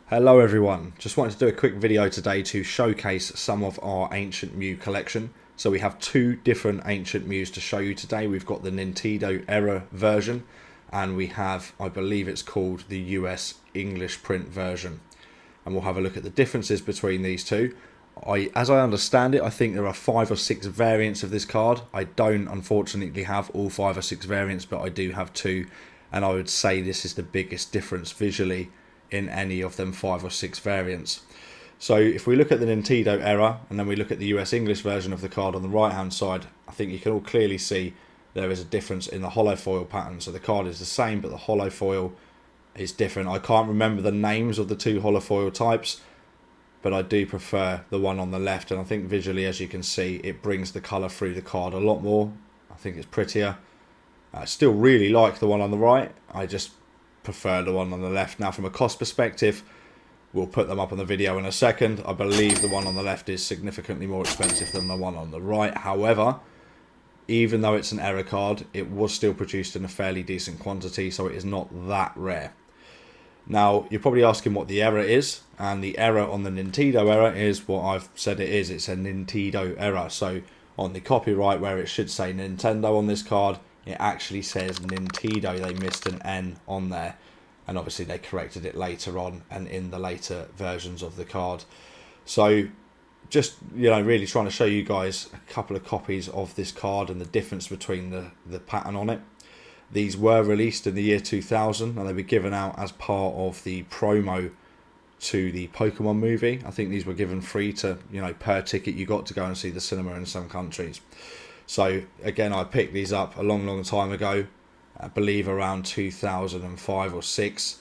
Hello everyone, just wanted to do a quick video today to showcase some of our Ancient Mew collection. So we have two different Ancient Mews to show you today. We've got the Nintendo era version and we have, I believe it's called the US English print version. And we'll have a look at the differences between these two. As I understand it, I think there are 5 or 6 variants of this card. I don't unfortunately have all 5 or 6 variants, but I do have 2. And I would say this is the biggest difference visually in any of them 5 or 6 variants. So if we look at the Nintendo era and then we look at the US English version of the card on the right hand side, I think you can all clearly see there is a difference in the hollow foil pattern. So the card is the same but the hollow foil is different. I can't remember the names of the two hollow foil types, but I do prefer the one on the left, and I think visually, as you can see, it brings the colour through the card a lot more. I think it's prettier. I still really like the one on the right. I just prefer the one on the left. Now from a cost perspective, we'll put them up on the video in a second. I believe the one on the left is significantly more expensive than the one on the right. However, even though it's an error card, it was still produced in a fairly decent quantity, so it is not that rare. Now you're probably asking what the error is, and the error on the Nintendo era is what I've said it is. It's a Nintendo error. So on the copyright, where it should say Nintendo on this card, it actually says Nintendo. They missed an N on there, and obviously they corrected it later on and in the later versions of the card. So just, you know, really trying to show you guys a couple of copies of this card and the difference between the pattern on it. These were released in the year 2000 and they were given out as part of the promo to the Pokémon movie. I think these were given free to, you know, per ticket you got to go and see the cinema in some countries. So again, I picked these up a long time ago, I believe around 2005 or 6.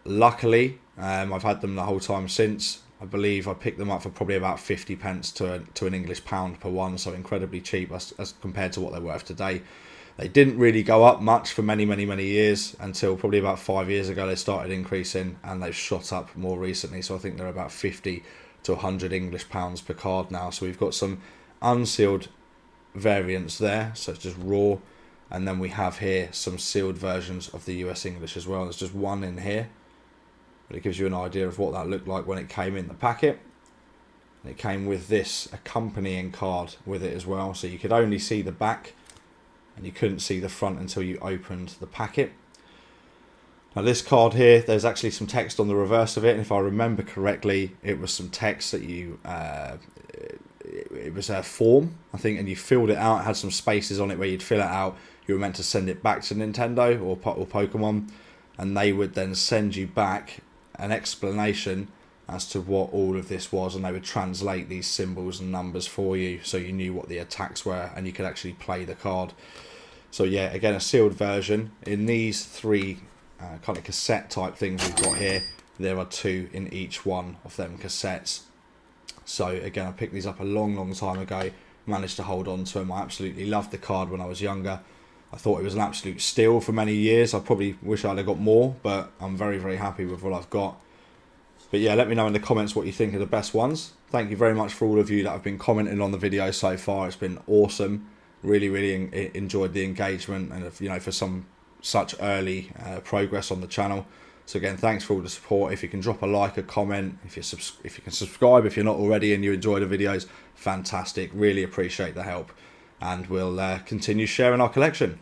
Luckily, I've had them the whole time since. I believe I picked them up for probably about 50 pence to an English pound per one, so incredibly cheap as compared to what they're worth today. They didn't really go up much for many years until probably about 5 years ago they started increasing, and they've shot up more recently. So I think they're about 50 to 100 English pounds per card now. So we've got some unsealed variants there, such as raw, and then we have here some sealed versions of the US English as well. There's just one in here, but it gives you an idea of what that looked like when it came in the packet. And it came with this accompanying card with it as well, so you could only see the back and you couldn't see the front until you opened the packet. Now this card here, there's actually some text on the reverse of it, and if I remember correctly, it was some text that you it was a form, I think, and you filled it out. It had some spaces on it where you'd fill it out. You were meant to send it back to Nintendo or Pokemon, and they would then send you back an explanation as to what all of this was, and they would translate these symbols and numbers for you so you knew what the attacks were and you could actually play the card. So yeah, again, a sealed version. In these 3 kind of cassette type things we've got here, there are 2 in each one of them cassettes. So again, I picked these up a long time ago, managed to hold on to them. I absolutely loved the card when I was younger. I thought it was an absolute steal for many years. I probably wish I'd have got more, but I'm very happy with what I've got. But yeah, let me know in the comments what you think are the best ones. Thank you very much for all of you that have been commenting on the video so far. It's been awesome. Really enjoyed the engagement, and you know, for some such early progress on the channel. So again, thanks for all the support. If you can drop a like, a comment, if you can subscribe if you're not already and you enjoy the videos, fantastic. Really appreciate the help, and we'll continue sharing our collection.